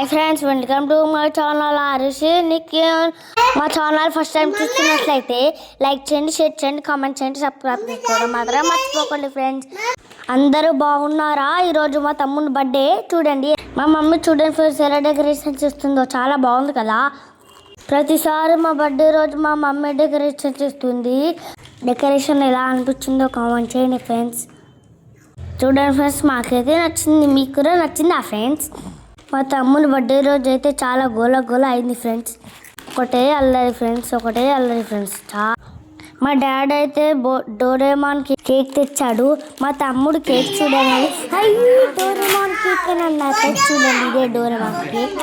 Hi friends, welcome to my channel Arushi Nikhil. మా channel first time చూస్తున్నట్లయితే like చేయండి, share చేయండి, కామెంట్ చేయండి, సబ్స్క్రైబ్ చేసుకోవడం మాత్రం మర్చిపోకండి ఫ్రెండ్స్. అందరూ బాగున్నారా? ఈరోజు మా తమ్ముని బర్త్డే. చూడండి మా మమ్మీ చూడండి ఫ్రెండ్స్ ఎలా డెకరేషన్ చేస్తుందో, చాలా బాగుంది కదా. ప్రతిసారి మా బర్త్డే రోజు మా మమ్మీ డెకరేషన్ చేస్తుంది. డెకరేషన్ ఎలా అనిపించిందో కామెంట్ చేయండి ఫ్రెండ్స్. చూడండి ఫ్రెండ్స్, మాకైతే నచ్చింది, మీకు కూడా నచ్చిందా ఫ్రెండ్స్? మా తమ్ముని బర్త్డే రోజు అయితే చాలా గోల అయింది ఫ్రెండ్స్. ఒకటే అల్లరి ఫ్రెండ్స్. మా డాడీ అయితే డోరేమాన్ కేక్ తెచ్చాడు. మా తమ్ముడు కేక్ చూడండి, అయ్యో డోరేమాన్ కేక్ అని అన్నారు. చూడండి, ఇదే డోరేమాన్ కేక్.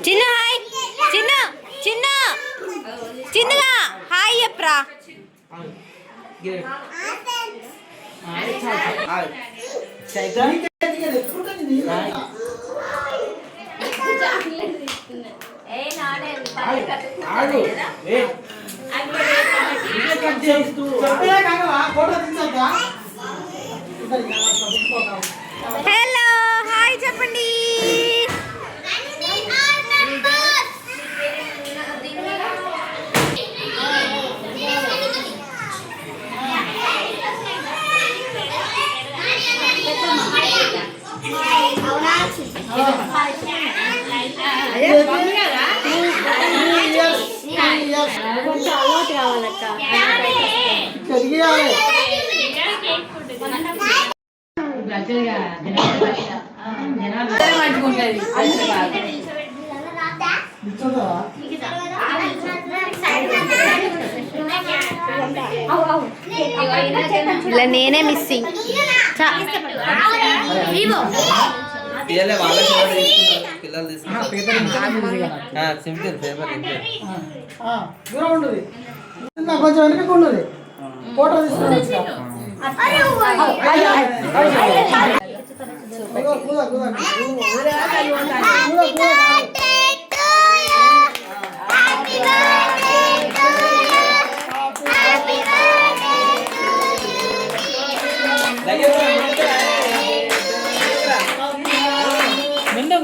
చిన్న హాయ్, చిన్నగా హాయ్ చెప్పరా. హలో హాయ్ చెప్పండి. ఇలా నేనే మిస్సింగ్. పిల్లలు సింపుల్ పేపర్ కొంచెం వెనక ఉండదు. ఫోటో తీసుకుని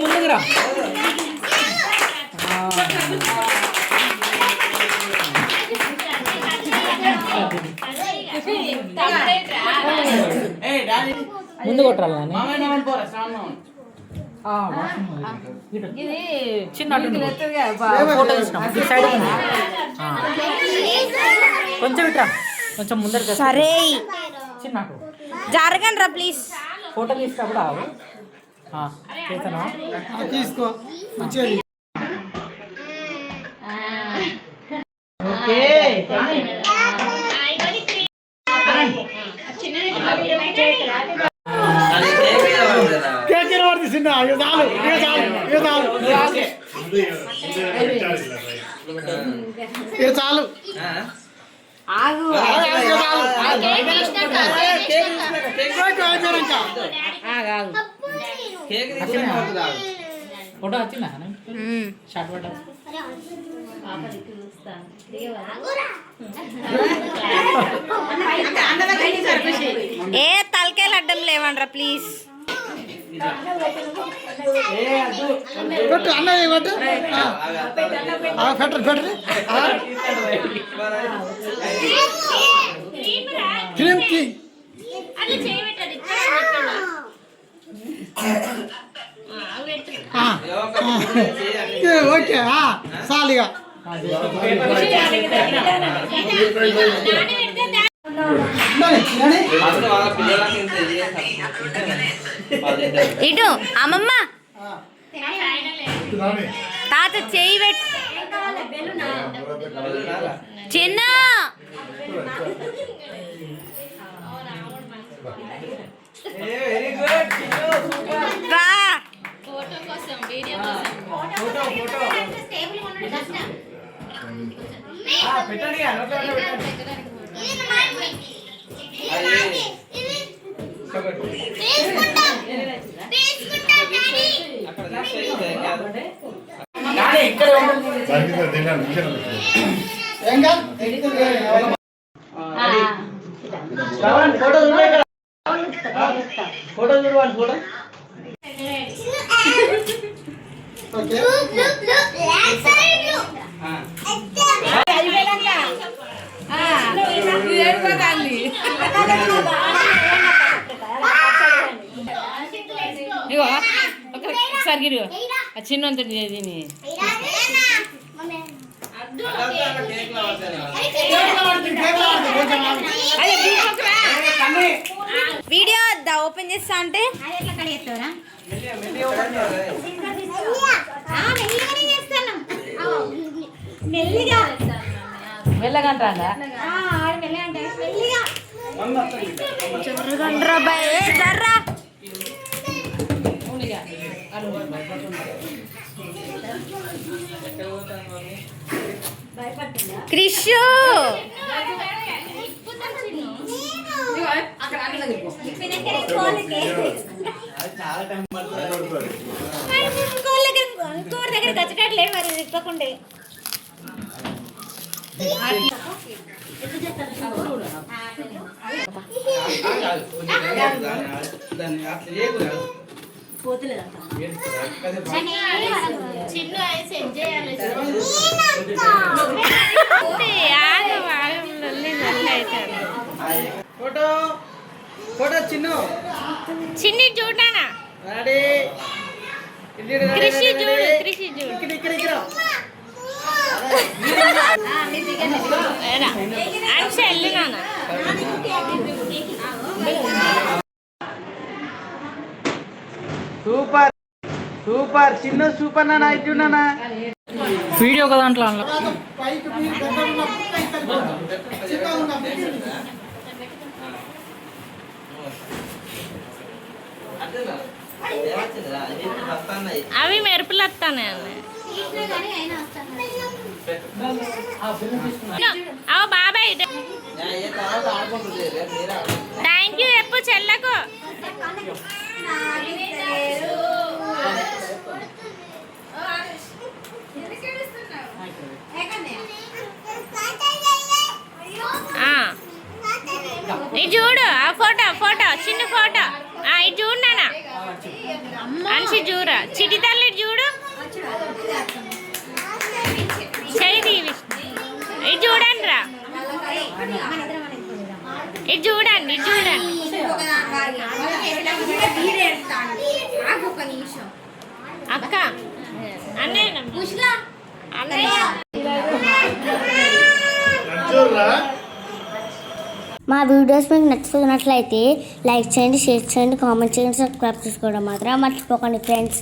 ముందుకు రా. ముందు కొట్టాలి. ఇది చిన్న ఫోటో తీసినాం. కొంచెం ఇట్రా, కొంచెం ముందర. సరే చిన్న జరగండి రా ప్లీజ్. ఫోటో తీసినప్పుడు ఆవు తీసుకో. చాలు ఫోటో వచ్చిందా? షార్ట్ ఫోటో ఏ తలకాయలు అడ్డం లేవండ్రా ప్లీజ్. పెట్టు అన్నయ్య పెట్టు. పెట్టరు ఓకే సాలిగా. ఇటు అమ్మమ్మ తాత చేయి పెట్టు. చిన్న రా ఏం కాదు ఫోటో చూడవాలి ఫోటో ఓకే ఇగో ఒకసారి గిరి చిన్నంత దీని వీడియో వద్దా ఓపెన్ చేస్తా అంటే వెళ్ళగంటారా జర్రా క్రిషు దగ్గర వచ్చేటట్లేదు మరి తిప్పకుండే ఫోటో ఫోటో చిన్ను చిన్ని చూడానా రెడీ కృషి చూడు కృషి చూడు ఇక్కడ ఇక్కడ అంశ వెళ్ళినానా సూపర్ సూపర్ చిన్న సూపర్ నాన్న ఇటు నాన్న వీడియో ఒక దాంట్లో అవి మెరుపులు వస్తానే అవ బాబాయ్ థ్యాంక్ యూ చెప్పు చెల్లకు ఇది చూడు ఆ ఫోటో ఫోటో చిన్న ఫోటో ఇది చూడు నాన్న అనిసి చూడ చిటి తల్లి చూడు చేయి ఇది చూడండి రా ఇది చూడండి ఇది చూడండి అక్క అన్నయ్య అన్నయ్య మా వీడియోస్ మీకు నచ్చుతున్నట్లయితే లైక్ చేయండి, షేర్ చేయండి, కామెంట్ చేయండి, సబ్స్క్రైబ్ చేసుకోవడం మాత్రం మర్చిపోకండి ఫ్రెండ్స్.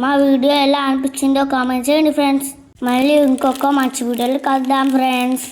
మా వీడియో ఎలా అనిపించిందో కామెంట్ చేయండి ఫ్రెండ్స్. మళ్ళీ ఇంకొక మంచి వీడియోలు కలుద్దాం ఫ్రెండ్స్.